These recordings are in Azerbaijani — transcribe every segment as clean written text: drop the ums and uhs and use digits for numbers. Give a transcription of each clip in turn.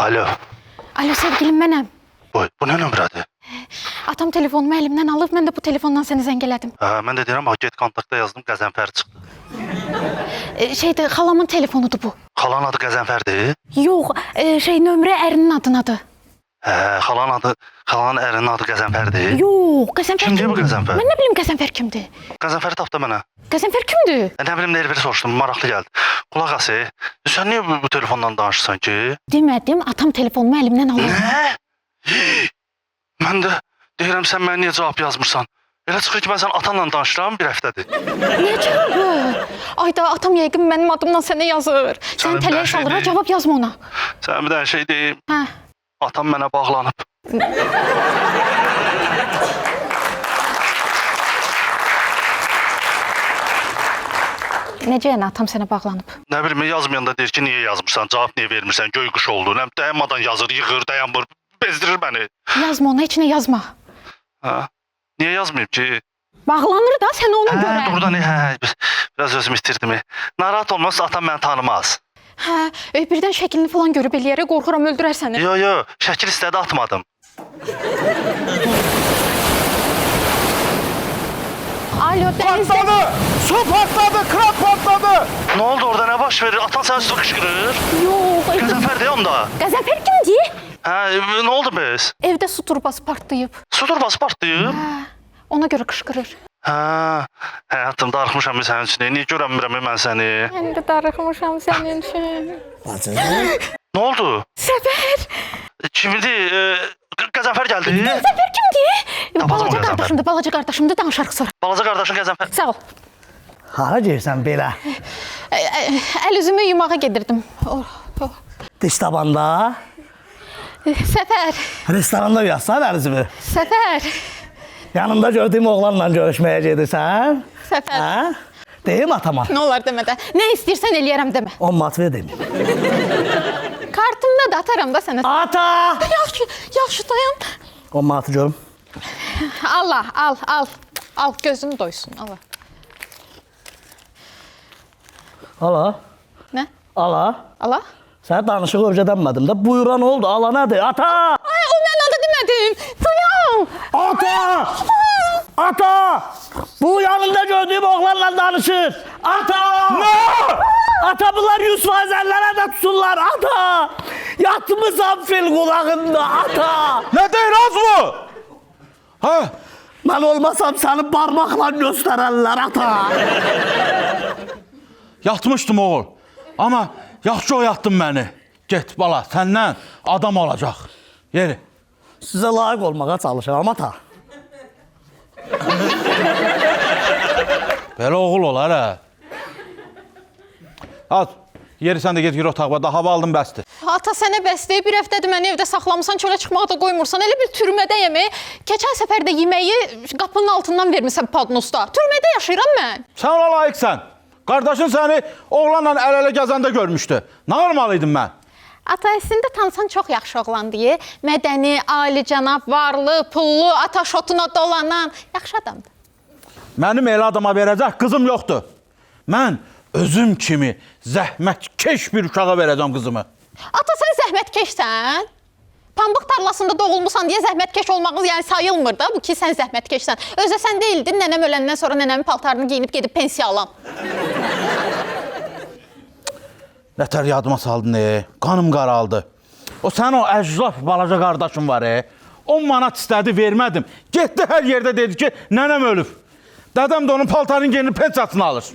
Alo. Alo sevgilim mənəm. Bu nə nömrədir? Atam telefonumu əlimdən alıb, mən də bu telefondan səni zəng elədim. Mən də deyirəm, get kontaktda yazdım, Qəzənfər çıxdı. Xalamın telefonudur bu. Xalan adı Qəzənfərdir? Yox, nömrə ərinin adınadır. Xalanın ərinin adı Qəzənfərdir? Yox, Qəzənfər Kimdir bu Qəzənfər? Mən nə bilim Qəzənfər kimdir? Qəzənfəri tapdı mənə. Qəzənfər kimdir? Nə bilim, Nerveri soruşdum, maraqlı gəldi. Qulaq as, sən niyə bu telefondan danışırsan ki? Demədim, atam telefonumu əlimdən alıb. Nə? Mən də deyirəm, sən mənə niyə cavab yazmırsan? Elə çıxır ki, mən sən atanla danışıram bir həftədir. Nə cavabı? Ayda atam yəqin mənim adımdan sənə yazır. Sən tələyə salır, cavab yazma ona. Sən bir dənə şey deyim. Hə. Atam mənə bağlanıb. Necə yəni atam sənə bağlanıb? Nə bilim, yazmayanda deyir ki, niyə yazmırsan, cavab niyə vermirsən, göy quş oldu. Dayanmadan yazır, yığır, dayanmır, bezdirir məni. Yazma ona, heç nə yazma. Hə? Niyə yazmayayım ki? Bağlanır da sən ona görə. Doğrudan, biraz özümü itirdim. Narahat olmaz, atam məni tanımaz. Hə, birdən şəklini falan görüb eləyərək qorxuram, öldürər səni. Yo, şəkil istədi, atmadım. Alo, dənizdə... Patladı! Su patladı! Kran patladı! Nə oldu orada, nə baş verir? Atan səni su qışqırır. Yox, Qəzənfər deyə onda. Qəzənfər kimdir? Nə oldu biz? Evdə su turbası partlayıb. Su turbası partlayıb? Hə, ona görə qışqırır. Həyatım, darıxmışam mən sənin üçün. Niyə görəmirəm mən səni? Mən də darıxmışam sənin üçün. Bacı. Nə oldu? Səfər! Kimdir? Qəzənfər gəldi. Qəzənfər kimdir? Tapazım o Qəzənfər. Balaca qardaşımdır, danışarıq sonra. Balaca qardaşın Qəzənfər. Sağ ol. Hara girsən belə? Əl üzümü yumağa gedirdim. Diş tabanda. Səfər, Restoranda yazsan ərzimi. Səfər, Yanımda gördüyüm oğlanla görüşməyə gedirsən. Səfər. Hə? Deyim atama. Nə olar demə də. Nə istəyirsən eləyərəm demə. 10 manat ver deməyim. Kartımda da atarım da sənə. Ata! Yaxşı dayan. 10 manatı görüm. Allah, al. Al, gözün doysun. Allah. Ala. Nə? Ala. Allah? Sənə danışıq öyrədənmədim də. Buyuran oldu. Ala nədir? Ata! Ay, o mən adı demədim. Dayan. Ata! Ata! Bu yanında gördüyüm oğlanla danışır. Ata! Ne? Ata, bunlar 100% əllərə də tuturlar. Ata! Yatmışam fil qulağında. Ata! Ne deyir az bu? Ha? Mən olmasam səni parmaqla göstərərlər. Ata! Yatmışdım oğul. Ama yaxşı oyatdın beni. Get bala, səndən adam olacaq. Yeri. Sizə layiq olmağa çalışıram ata. Belə oğul olar hə. Az, yeri sən də get gir otağa, daha hava aldın bəsdir. Ata sənə bəsdir. Bir həftədir məni evdə saxlamısan, çölə çıxmağa da qoymursan. Elə bir türmədəyəm. Keçən səfər də yeməyi qapının altından vermisən padnosda. Türmədə yaşayıram mən. Sən ona layiqsən. Qardaşın səni oğlanla əl-ələ gəzəndə görmüşdü. Nə almalıydım mən? Ata əslində tanısan çox yaxşı oğlandır. Mədəni, alicənab, varlı, pullu, ata şotuna dolanan yaxşı adamdır. Mənim elə adama verəcək qızım yoxdur. Mən özüm kimi zəhmətkeş bir uşağa verəcəm qızımı. Ata sən zəhmətkeşsən? Pambıq tarlasında doğulmusan deyə zəhmətkeş olmağınız yəni sayılmır da. Bu ki sən zəhmətkeşsən. Özə sən deyildin, nənəm öləndən sonra nənəmin paltarını geyinib gedib pensiya alan. Nətər yadıma saldın, qanım qaraldı. O sənin o əclaf balaca qardaşın var, 10 manat istədi, vermədim. Getdi hər yerdə dedi ki, nənəm ölüb. Dədəm də onun paltarını geyinib pensiyasını alır.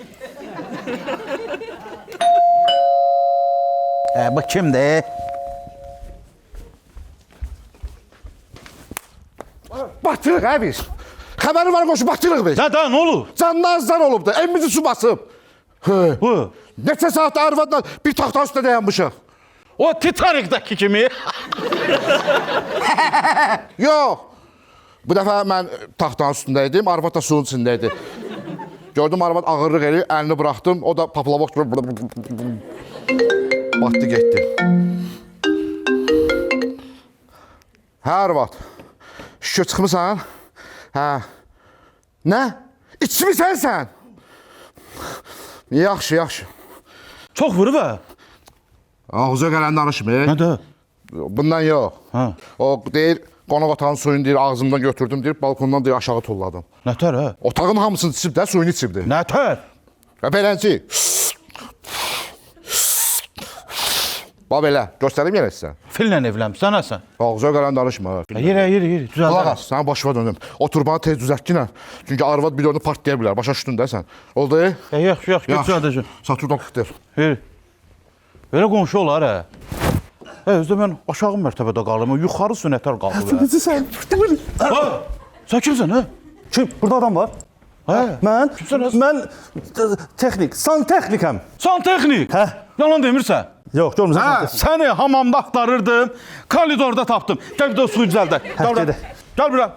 Bu kimdir? Batırıq hə biz. Xəbəri var qoşu, batırıq biz. Nədən, nə olur? Candan olubdu, evimizi su basıb. Bu. Neçə saatda arvadla bir taxta üstə dayanmışıq. O Titanik'dəki kimi. Yox. Bu dəfə mən taxtanın üstündəydim, arvad da suyun içindəydi. Gördüm arvad ağırlıq eləyir, əlini buraxdım, o da paplavok gibi batdı getdi. Hə arvad, şükür çıxmısan? Hə. Nə? İçmisən sən? Yaxşı, yaxşı. Çox vurub hə? Ağzına gələn danışmır. Nədə? Bundan yox. Ha. O deyir, qonaq otağının suyunu deyir, ağzımdan götürdüm deyir, balkondan deyir, aşağı tulladım. Nətər, hə? Otağın hamısını içib də, suyunu içibdi. Nətər? Və belənci. Bax belə, göstərim yenə sizə. Fillə evlənmisən, həsən? Bax, zövqələn danışma. Yerə, düzəldər. Qulaq as, sənin başıma döndüm. Oturmanı tez düzəltginə. Çünki arvad bir onu partlaya bilər. Başa düşdün də sən. Oldu? Yaxşı, düzəldəcəm. Saturdan qıtdır. Yeri. Belə qonşu olar, hə? Hə, özdə mən aşağı mərtəbədə qalım, yuxarısı nətər qalır, hə? Sən, Ha, sən kimsən, hə? kim? Burada adam var. Hə? Mən, Kimsən, hə? mən texnik, santexnikəm. Santexnik. Hə? Yalan demirsən. Yox, görmürsən Hə, santexnik. səni hamamda axtarırdım, koridorda tapdım. Gəl bir də suyu düzəldək. Gəl bura. gedək. Gəl bura.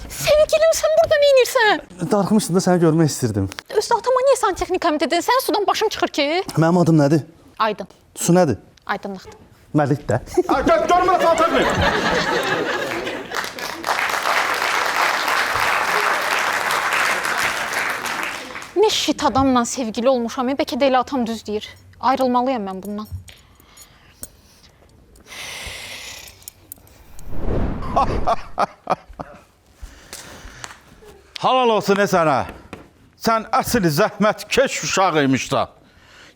Sevgilim, sən burada nə edirsən? Darıxmışdım da səni görmək istirdim. Özdə atama niyə santexnikam dedin? Sən sudan başım çıxır ki? Mənim adım nədir? Aydın. Su nədir? Aydınlıqdır. Məlik də. Hə, gəl bura santexnik. Nə şit adamla sevgili olmuşam. Bəlkə də elə atam düz deyir. Ayrılmalıyam mən bundan. Halal olsun sənə. Sən əsl zəhmətkeş uşaq imişsən.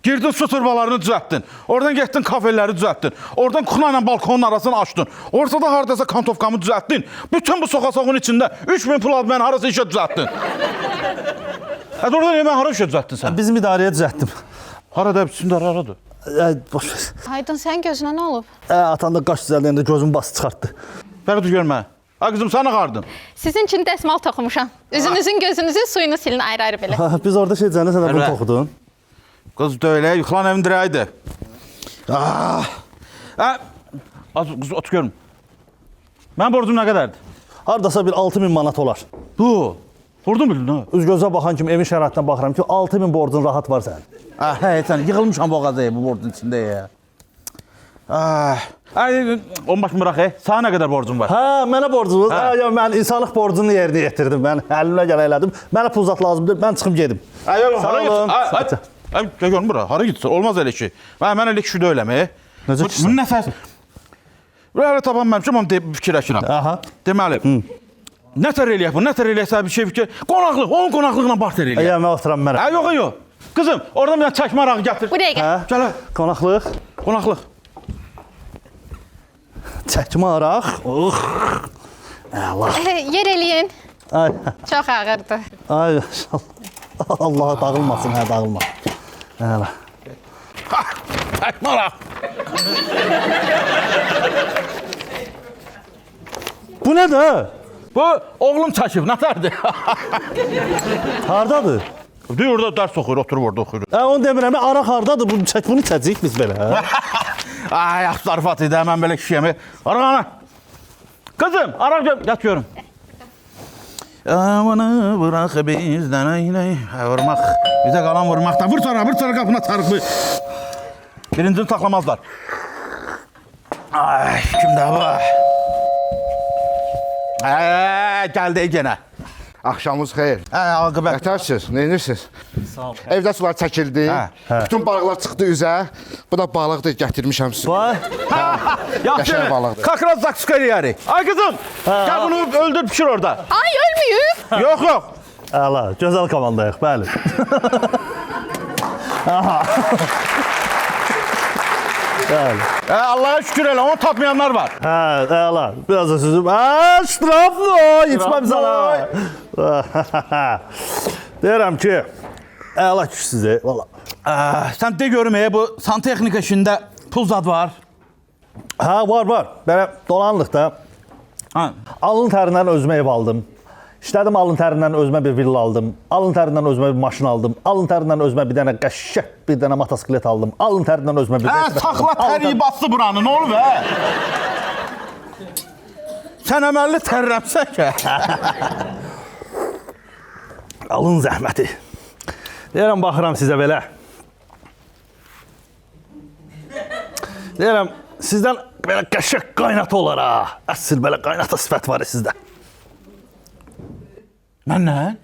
Girdin su turbalarını düzəltdin. Oradan getdin kafelləri düzəltdin. Oradan kuxna ilə balkonun arasını açdın. Ortada hardasa kantovkamı düzəltdin. Bütün bu soğan içində 3000 pul alıb mən harası işə düzəltdin. Hə, oradan mən hara işə düzəltdin sən? Bizim idarəyə düzəltdim. Harada hepsində haradır? Boş ver. Aydın, sənin gözünə nə olub? Atan da qaş düzəldəndə gözümü bası çıxartdı. Bəqət görmə. Ha qızım, sən ağardın. Sizin üçün dəsmal toxumuşam. Üzünüzün, gözünüzün suyunu silin ayrı-ayrı belə. Biz orada şey düzəldə, sən də bunu Hə. toxudun. Qız döylə, yıxılan evin dirəyidir. Az qız otur görüm. Mənim borcum nə qədərdir? Hardasa bir 6000 manat olar. Bu. Vurdun bildin ha? Üz gözə baxan kimi evin şəraitinə baxıram ki, 6000 borcun rahat var sənin. Hə, sən yığılmışam boğazaya bu borcun içində ya. On başımı bırax, sana nə qədər borcum var? Hə, mənə borcunuz. Hə. Hə, mən insanlıq borcunu yerinə yetirdim. Mən əlimlə gələ elədim. Mənə pul zat lazımdır. Mən çıxım gedim. Yox, Sağ hara olun. gitsin? Gəl görüm bura, hara gitsin? Olmaz elə şey. Mən elə kişi deyiləm, Necə kişisən? Bunun nəfəs. Belə tapan mənim, amma fikirləşirəm. Aha. Deməli, nətər eləyək bu, nətər eləyək bir şey fikir. Qonaqlıq, onun qonaqlığına barter eləyək. Mən oturam mənə. Yox. Qızım, oradan bir çəkmə arağı gətir. Buraya gəl. Hə? Gəl, Qonaqlıq. qonaqlıq. Çəkmə araq. Əla. Yer eləyin. Ay, Çox ağırdır. ay. Allah dağılmasın, hə, dağılmasın. Əla. Çəkmə arağı. Bu nədir? Bu, oğlum çəkib, nətərdir? Hardadır? Deyir, orada dərs oxuyur, oturub orada oxuyur. Onu demirəm, araq hardadır? Bunu içəcəyik biz belə. Hə? Ay, zarfat idi, mən belə kişiyəm. Araq ana. Qızım, araq yat görüm. Amanı bırak bizdən eyley. Vurmaq, bizə qalan vurmaqda. Vur sonra qapına tarıqlı. Birincini saxlamazlar. Ay, kimdə bu? Gəldi yenə. Axşamınız xeyir. Aqibət. Nətərsiniz? Neyinirsiniz? Sağ ol. Evdə sular çəkildi. Hə. Bütün balıqlar çıxdı üzə. Bu da balıqdır, gətirmişəm sizə. Vay. Yaxşı, Qəşəng balıqdır. kakraz zaksuka eləyərik. Ay qızım, gəl bunu öldür pişir orada. Ay, ölməyib. Yox. Əla, gözəl komandayıq, bəli. Bəli. Allah'a şükür elə, onu tapmayanlar var. Hə, əla. Biraz da sözüm. Ştraflı, içməm sana. Deyirəm ki, əla kişi sizi, valla. Sən de görüm, bu santexnika işində pul zad var. Hə, var. Belə dolanlıqda Ha. alın tərindən özümə ev aldım. İşlədim alın tərindən özümə bir villa aldım. Alın tərindən özümə bir maşın aldım. Alın tərindən özümə bir dənə qəşəng bir dənə motosiklet aldım. Alın tərindən özümə bir Saxla təriyi bastı buranı, nə olub, hə? Sən əməlli tərrəmsən ki. Alın zəhməti. Deyirəm, baxıram sizə belə. Deyirəm, sizdən belə qəşəng qaynata olar ha. Əsl belə qaynata sifət var sizdə. Məndən?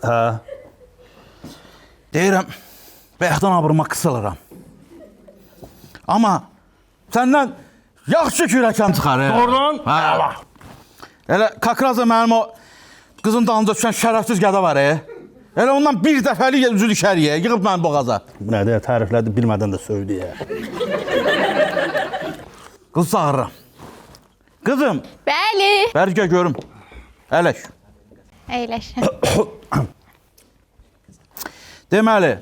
Hə. Deyirəm, bayaqdan abrıma qısılıram. Amma səndən Yaxşı kürəkən çıxarır. Doğrudan? Hə. Elə Kakrazda mənim o qızın dalınca düşən şərəfsiz gədə var. Elə ondan bir dəfəlik üzü düşəriyə, yığıb mənim boğaza. Bu nədir? Təriflədi, bilmədən də sövdü ya. Qız çağırıram. Qızım, Bəli. bərgə görüm. Ələş. Əyləşin. Deməli,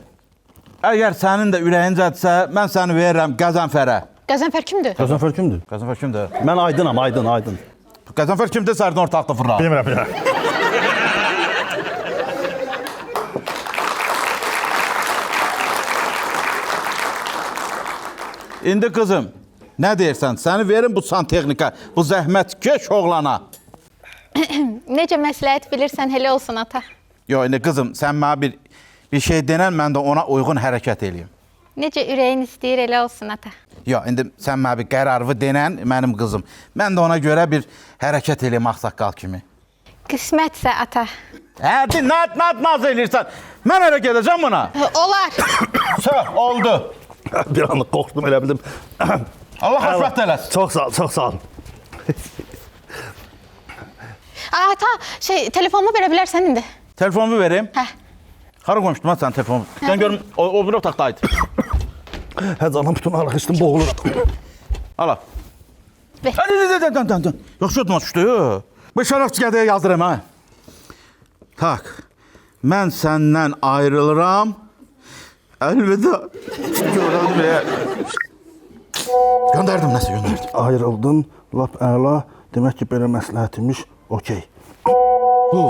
əgər sənin də ürəyincədirsə, mən səni verirəm Qəzənfərə. Qəzənfər kimdir? Qəzənfər kimdir? Qəzənfər kimdir? Mən Aydınam, Aydın. Qəzənfər kimdir? Sərdin ortaqda fırla. Bilmirəm. İndi qızım, nə deyirsən? Səni verim bu santexnika, bu zəhmətkeş oğlana. Necə məsləhət bilirsən, elə olsun ata. Yox, indi qızım, sən mənə bir şey denən, mən də ona uyğun hərəkət eləyim. Necə ürəyin istəyir, elə olsun ata. Yox, indi sən mənə bir qərarı denən, mənim qızım. Mən də ona görə bir hərəkət eləyim ağsaqqal kimi. Qismətsə ata. Hə, naz eləyirsən. Mən elə gedəcəm buna. Olar. Söh, oldu. Bir anlıq qorxdum, elə bildim. Allah xoşbəxt eləsin. Çox sağ ol. Ata, telefonumu verə bilərsən indi. Telefonumu verim. Hə. Hara qoymuşdum mən sənin telefonunu? Sən görüm, o bir otaqdaydı. Hə, canım, bütün arıq içdim, boğuluram. Ala. Ver. Hadi. Yaxşı yadıma düşdü. Bu şərəfçi qədəyə yazdıram, hə. Tak, mən səndən ayrılıram. Əlvida. Göndərdim, nəsə göndərdim. Ayrıldın, lap əla. Demək ki, belə məsləhət imiş, okey. Bu.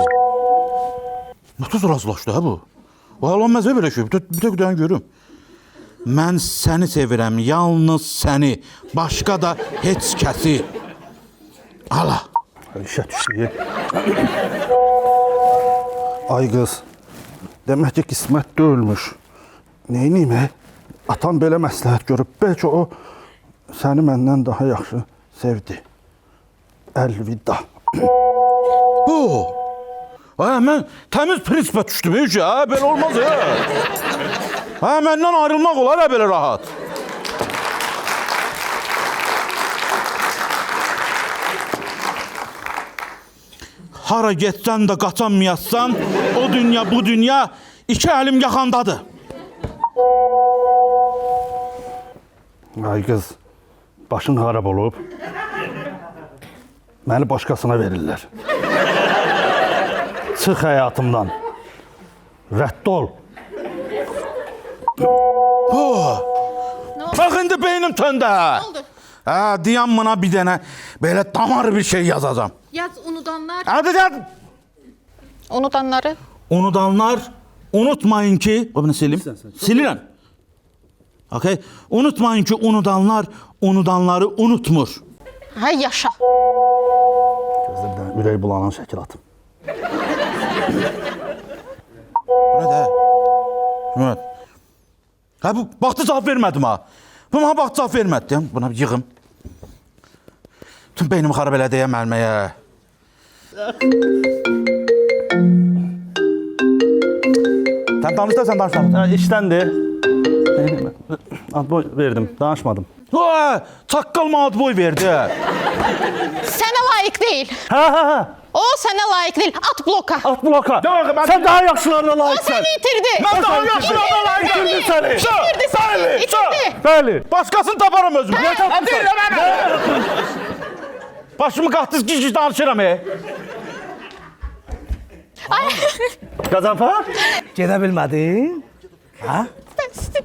Nasıl razılaşdı, hə bu? O əlanməzə belə şey, bir tek dəyən görüm. Mən səni sevirəm, yalnız səni, başqa da heç kəsi. Ala. İşə düşdü. Ay qız, demək ki, qismət döyülmüş. Neyniyim, atam belə məsləhət görüb, bəlkə o səni məndən daha yaxşı sevdi. Əlvida. Bu. Hə, mən təmiz prinsipə düşdüm, heç ya, belə olmaz, hə, məndən ayrılmaq olar, hə, belə rahat. Hara getsən də qaçanmayassan, o dünya, bu dünya, iki əlim yaxandadır. Ay qız, başın xarab olub. Məni başqasına verirlər. Çıx həyatımdan. Rədd ol. Bax, indi beynim töndə. oldu? Hə, deyəm buna bir dənə belə damar bir şey yazacağam. Yaz unudanlar. Hadi. Unudanları. Unudanlar, unutmayın ki, o bunu silim. Silirəm. Okay. Unutmayın ki, unudanlar, unudanları unutmur. Hay yaşa. Gözdə bir dənə ürək bulanan şəkil atım. Bu nə də? Evet. Ha, bu vaxtı cavab vermədim ha. Bu mənə vaxtı cavab vermədi. Buna bir yığım. Tüm beynimi xarab elədi müəlliməyə. Sən danışdın. İşdəndir. Adboy verdim, danışmadım. Çaqqal ad boy verdi. Sənə layiq deyil. Hə. O sənə layiq deyil. At bloka. At bloka. Mən- Sən daha yaxşılarına O layiqsən. səni itirdi. Mən daha yaxşılarına layiqəm. İtirdi səni. İtirdi səni. İtirdi. Bəli. Başqasını taparım özüm. Ne tapırsan? Başımı qatdız gic danışıram. Qəzənfər? Gedə bilmədin? Hə? Bəsdir.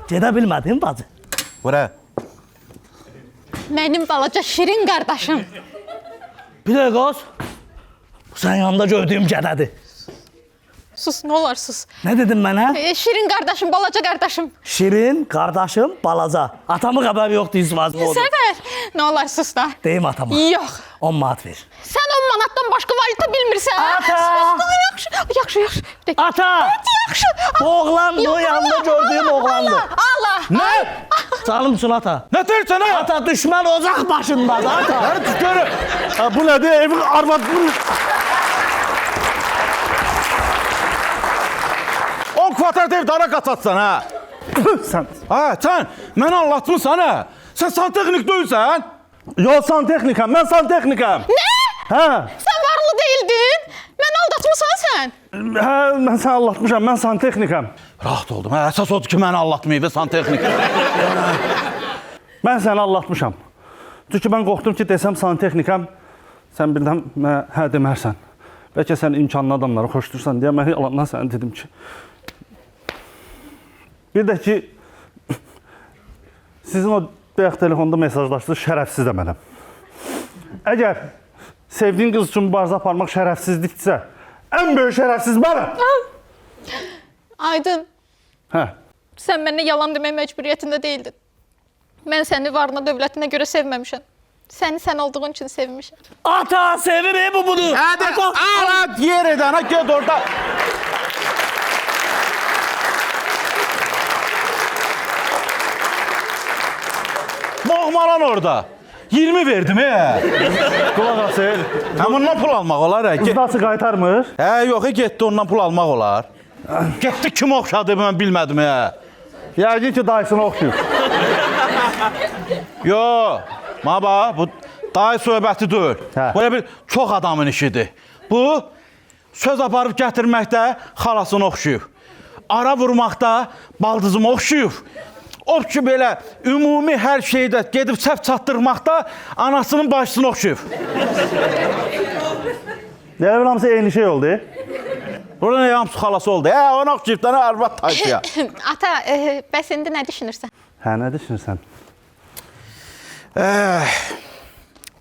Gedə bilmədin bacı? Bura. Mənim balaca şirin qardaşım. Bir dəqiqə olsun. Bu sənin yanında gördüyüm gədədir. Sus, nə olar sus. Nə dedin mənə? Şirin qardaşım, balaca qardaşım. Şirin, qardaşım, balaca. Atamın xəbəri yoxdur, izvazım odur. Səfər, nə olar sus da. Deyim atama. Yox. 10 manat ver. Sən 10 manatdan başqa valyuta bilmirsən. Ata! Sus, yaxşı. Bir dəqiqə. Ata! Yaxşı. Bu oğlan, bu yanında gördüyüm oğlandır. Allah. Nə? Canım üçün ata. Nə deyirsən ha? Ata düşmən ocaq başındadır ata. Hadi görüm. Ha, bu nədir? Evin arvad bunu. 10 kvadrat ev dara qaçatsan ha. Sən. Ha, sən mənə anlatmısan ha. Sən santexnik deyilsən? Yo, santexnikam, mən santexnikam. Nə? Hə, Sən varlı deyildin. Məni aldatmısan sən. hə, mən səni anlatmışam, mən santexnikam. Rahat oldum. Hə, əsas odur ki, məni anlatmayıb santexnik. Mən səni anlatmışam. Çünki mən qorxdum ki, desəm santexnikam, sən birdən mənə hə demərsən. Bəlkə sən imkanlı adamları xoşdursan deyə mən yalandan sənə dedim ki. Bir də ki, sizin o bayaq telefonda mesajlaşdığınız şərəfsiz də mənəm. Əgər sevdiyin qız üçün mübarizə aparmaq şərəfsizlikdirsə, ən böyük şərəfsiz mənəm. Aydın, Hə. sən mənə yalan demək məcburiyyətində deyildin. Mən səni varına, dövlətinə görə sevməmişəm. Səni sən olduğun üçün sevmişəm. Ata sevir bu bunu. Hadi, ala yer edənə ged orada. Boğmalan orada. 20 verdim Qulaq asıl. Həm ondan pul almaq olar Qız nasıl qaytarmır? Hə, yox, getdi ondan pul almaq olar. Getdi kim oxşadı mən bilmədim Yəqin ki, dayısına oxşuyur. Yox, baba, bu dayı söhbəti deyil. Hə. Bu bir çox adamın işidir. Bu söz aparıb gətirməkdə xalasını oxşuyub. Ara vurmaqda baldızımı oxşuyub. O ki belə ümumi hər şeydə gedib səhv çatdırmaqda anasının başını oxşuyub. Elə bir hamısı eyni şey oldu. Burada nə hamısı xalası oldu. Ona oxşuyub da arvad tayfıya. Ata, bəs indi nə düşünürsən? Hə, nə düşünürsən?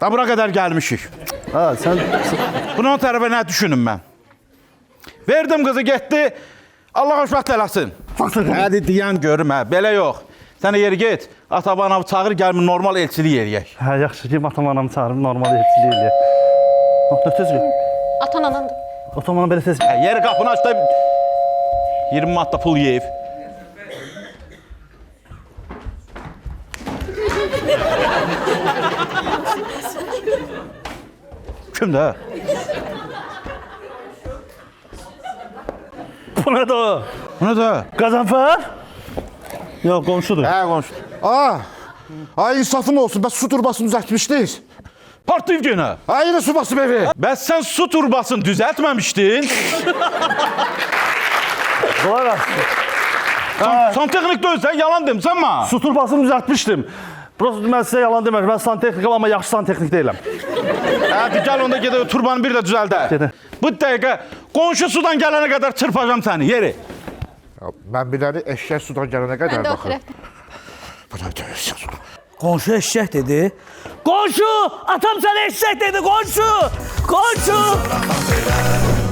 Da bura qədər gəlmişik. Ha, sən Bunun tərəfə nə düşünüm mən? Verdim qızı getdi. Allah xoşbəxt eləsin. Hadi deyən görüm belə yox. Sən yeri get. Ata-bana çağır gəlmir normal elçilik eləyək. hə, yaxşı ki, atam-anamı çağırıb normal elçiliyi eləyək. Bax, tez gəl. Atan anandır. Atam-anam belə tez. Yeri qapını aç da 20 manat da pul yeyib. Kimdə? Bu nədir o? Bu nə də? Qazanfar? Yox, qonşudur. Hə, qonşu. Ay insafın olsun. Bəs su turbasını düzəltmişdiniz. Partlayıb yenə. Ay yine su basıb evi. Bəs sən su turbasını düzəltməmişdin? Qulaq as. Santexnik deyilsən, yalan demisən mənə. Su turbasını düzəltmişdim. Prosta mən sizə yalan demirəm. Mən santexnikam, amma yaxşı santexnik deyiləm. Hə, gəl onda gedək turbanı bir də düzəldək. Gedək. Bu dəqiqə qonşu sudan gələnə qədər çırpacam səni, yeri. Mən biləni eşək sudan gələnə qədər Mən də o baxıram. tərəfdə. Qonşu eşək dedi. Qonşu! Atam sənə eşək dedi, qonşu! Qonşu!